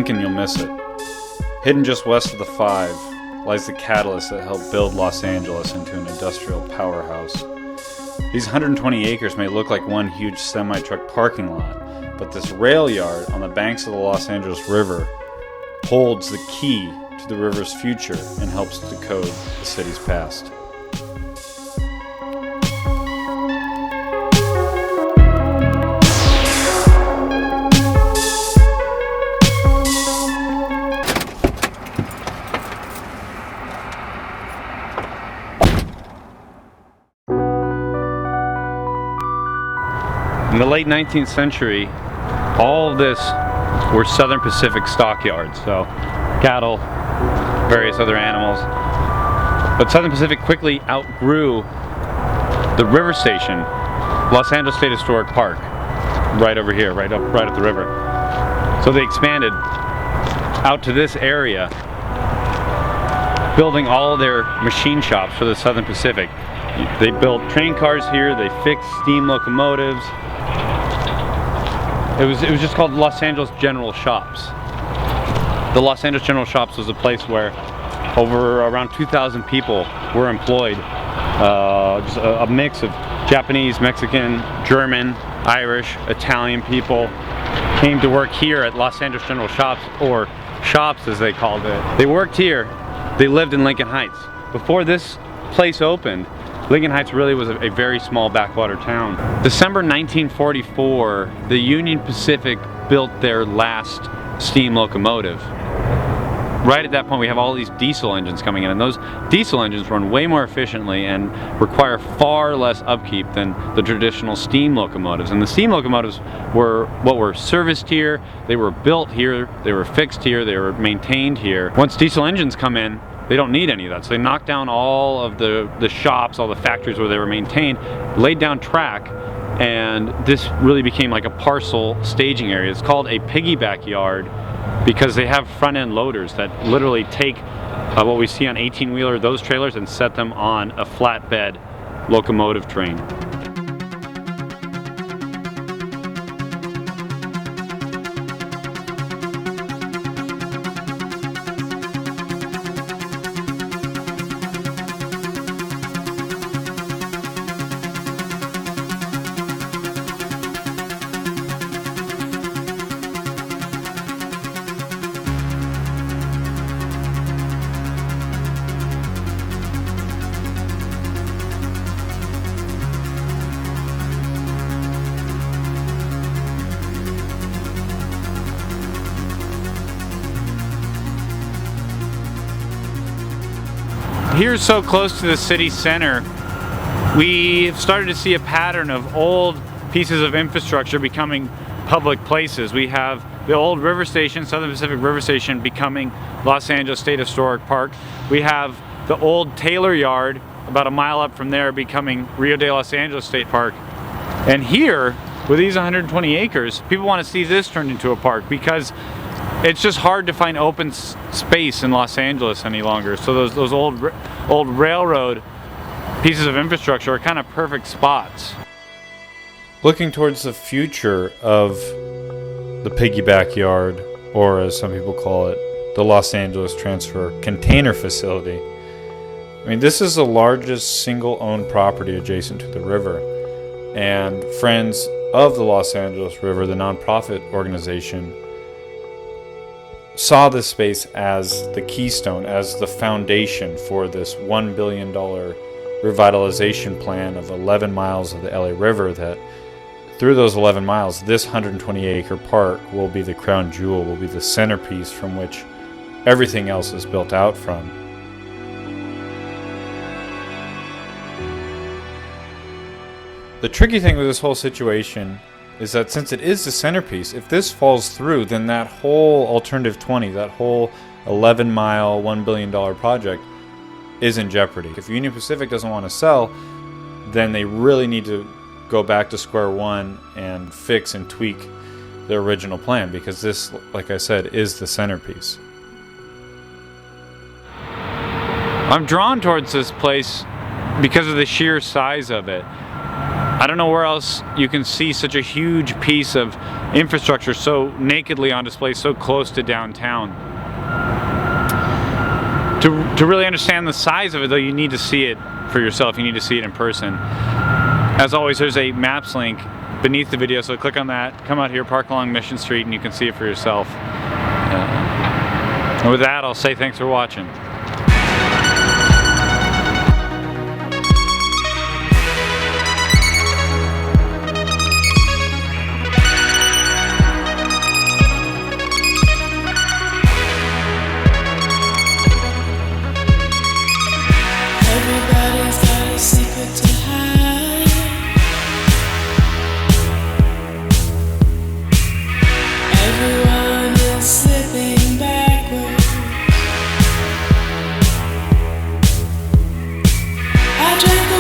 and you'll miss it. Hidden just west of the 5 lies the catalyst that helped build Los Angeles into an industrial powerhouse. These 120 acres may look like one huge semi-truck parking lot, but this rail yard on the banks of the Los Angeles River holds the key to the river's future and helps decode the city's past. In the late 19th century, all of this were Southern Pacific stockyards, so cattle, various other animals. But Southern Pacific quickly outgrew the river station, Los Angeles State Historic Park, right over here, right up the river. So they expanded out to this area, building all their machine shops for the Southern Pacific. They built train cars here, they fixed steam locomotives. It was just called Los Angeles General Shops. The Los Angeles General Shops was a place where around 2,000 people were employed. Just a mix of Japanese, Mexican, German, Irish, Italian people came to work here at Los Angeles General Shops, or shops as they called it. They worked here, they lived in Lincoln Heights. Before this place opened, Lincoln Heights really was a very small backwater town. December 1944, the Union Pacific built their last steam locomotive. Right at that point, we have all these diesel engines coming in, and those diesel engines run way more efficiently and require far less upkeep than the traditional steam locomotives. And the steam locomotives were serviced here, they were built here, they were fixed here, they were maintained here. Once diesel engines come in, they don't need any of that. So they knocked down all of the shops, all the factories where they were maintained, laid down track, and this really became like a parcel staging area. It's called a piggyback yard because they have front end loaders that literally take what we see on 18-wheeler, those trailers, and set them on a flatbed locomotive train. Here, so close to the city center, we've started to see a pattern of old pieces of infrastructure becoming public places. We have the old river station, Southern Pacific River Station, becoming Los Angeles State Historic Park. We have the old Taylor Yard, about a mile up from there, becoming Rio de Los Angeles State Park. And here, with these 120 acres, people want to see this turned into a park because it's just hard to find open space in Los Angeles any longer. So those old railroad pieces of infrastructure are kind of perfect spots. Looking towards the future of the Piggyback Yard, or as some people call it, the Los Angeles Transfer Container Facility. I mean, this is the largest single-owned property adjacent to the river. And Friends of the Los Angeles River, the nonprofit organization, saw this space as the keystone, as the foundation for this $1 billion revitalization plan of 11 miles of the LA River, that through those 11 miles, this 120-acre park will be the crown jewel, will be the centerpiece from which everything else is built out from. The tricky thing with this whole situation is that since it is the centerpiece, if this falls through, then that whole Alternative 20, that whole 11-mile, $1 billion project is in jeopardy. If Union Pacific doesn't want to sell, then they really need to go back to square one and fix and tweak their original plan, because this, like I said, is the centerpiece. I'm drawn towards this place because of the sheer size of it. I don't know where else you can see such a huge piece of infrastructure so nakedly on display so close to downtown. To really understand the size of it though, you need to see it for yourself. You need to see it in person. As always, there's a maps link beneath the video, so click on that, come out here, park along Mission Street, and you can see it for yourself. And with that, I'll say thanks for watching. Everybody's got a secret to hide. Everyone is slipping backwards. I drank